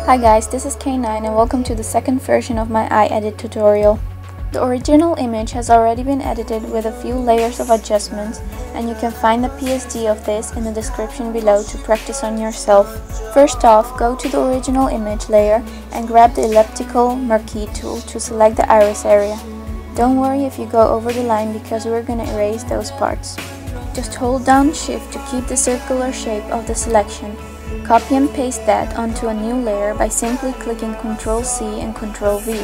Hi guys, this is Khaenine and welcome to the second version of my eye edit tutorial. The original image has already been edited with a few layers of adjustments, and you can find the PSD of this in the description below to practice on yourself. First off, go to the original image layer and grab the elliptical marquee tool to select the iris area. Don't worry if you go over the line because we're gonna erase those parts. Just hold down Shift to keep the circular shape of the selection. Copy and paste that onto a new layer by simply clicking Ctrl+C and Ctrl+V.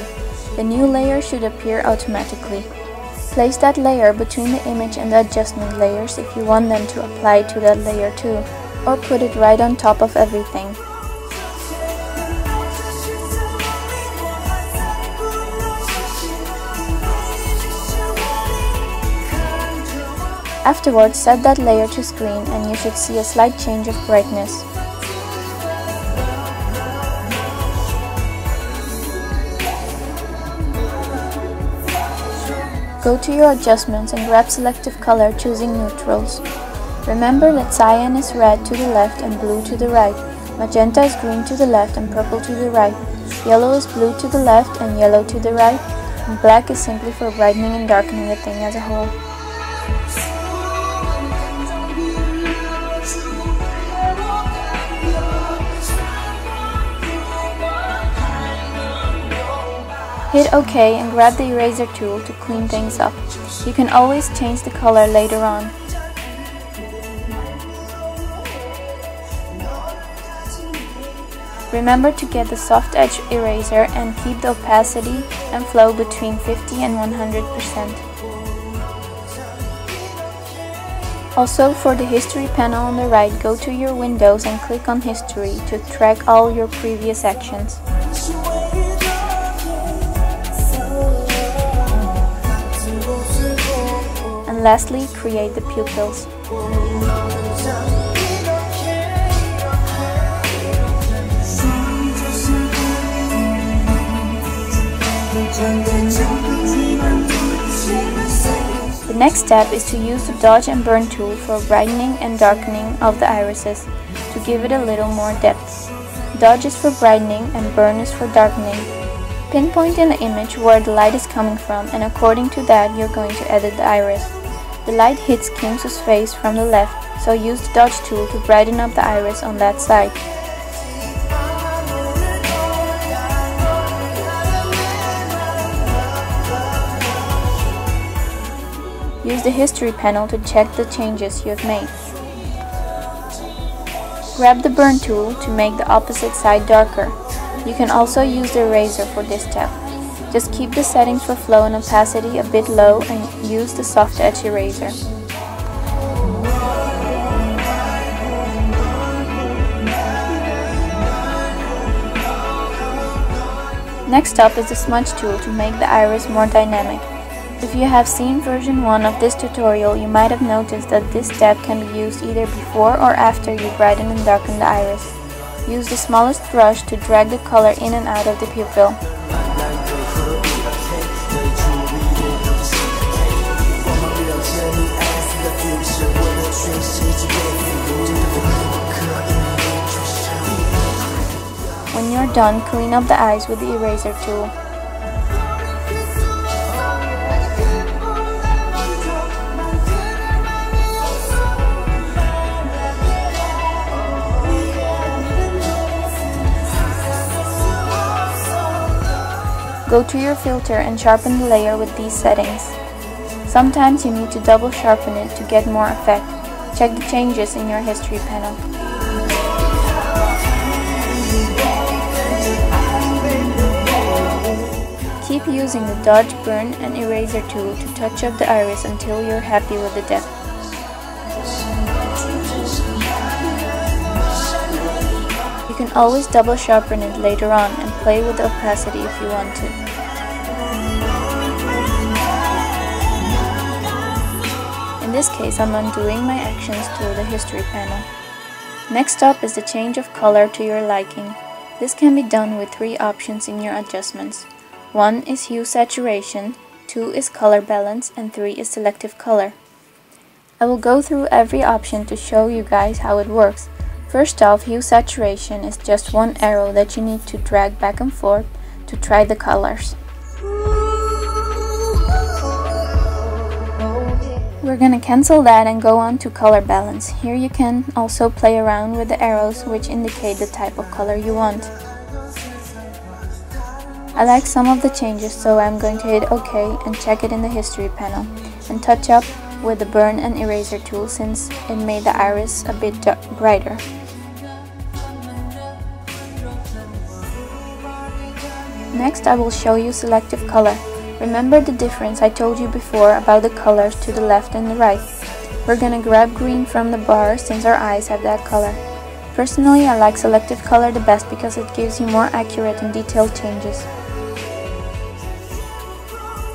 The new layer should appear automatically. Place that layer between the image and the adjustment layers if you want them to apply to that layer too, or put it right on top of everything. Afterwards, set that layer to screen and you should see a slight change of brightness. Go to your adjustments and grab selective color, choosing neutrals. Remember that cyan is red to the left and blue to the right, magenta is green to the left and purple to the right, yellow is blue to the left and yellow to the right, and black is simply for brightening and darkening the thing as a whole. Hit OK and grab the eraser tool to clean things up. You can always change the color later on. Remember to get the soft edge eraser and keep the opacity and flow between 50 and 100%. Also, for the history panel on the right, go to your windows and click on history to track all your previous actions. And lastly, create the pupils. The next step is to use the dodge and burn tool for brightening and darkening of the irises to give it a little more depth. Dodge is for brightening and burn is for darkening. Pinpoint in the image where the light is coming from, and according to that you're going to edit the iris. The light hits Kyungsoo's face from the left, so use the dodge tool to brighten up the iris on that side. Use the history panel to check the changes you have made. Grab the burn tool to make the opposite side darker. You can also use the eraser for this step. Just keep the settings for flow and opacity a bit low and use the soft edge eraser. Next up is the smudge tool to make the iris more dynamic. If you have seen version 1 of this tutorial, you might have noticed that this step can be used either before or after you brighten and darken the iris. Use the smallest brush to drag the color in and out of the pupil. When you're done, clean up the eyes with the eraser tool. Go to your filter and sharpen the layer with these settings. Sometimes you need to double sharpen it to get more effect. Check the changes in your history panel. Keep using the dodge, burn and eraser tool to touch up the iris until you're happy with the depth. You can always double sharpen it later on and play with the opacity if you want to. In this case, I'm undoing my actions through the history panel. Next up is the change of color to your liking. This can be done with 3 options in your adjustments. 1 is hue saturation, 2 is color balance, and 3 is selective color. I will go through every option to show you guys how it works. First off, hue saturation is just one arrow that you need to drag back and forth to try the colors. We're gonna cancel that and go on to color balance. Here you can also play around with the arrows, which indicate the type of color you want. I like some of the changes, so I'm going to hit OK and check it in the history panel, and touch up with the burn and eraser tool since it made the iris a bit brighter. Next, I will show you selective color. Remember the difference I told you before about the colors to the left and the right. We're gonna grab green from the bar since our eyes have that color. Personally, I like selective color the best because it gives you more accurate and detailed changes.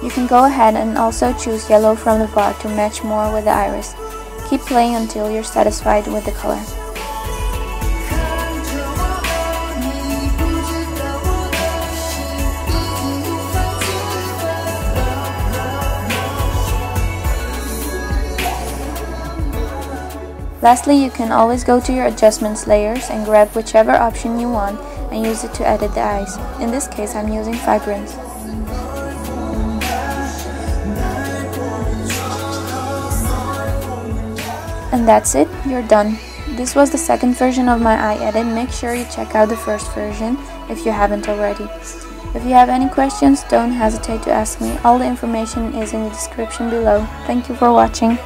You can go ahead and also choose yellow from the bar to match more with the iris. Keep playing until you're satisfied with the color. Lastly, you can always go to your adjustments layers and grab whichever option you want and use it to edit the eyes. In this case, I'm using vibrance. And that's it, you're done. This was the second version of my eye edit. Make sure you check out the first version if you haven't already. If you have any questions, don't hesitate to ask me. All the information is in the description below. Thank you for watching.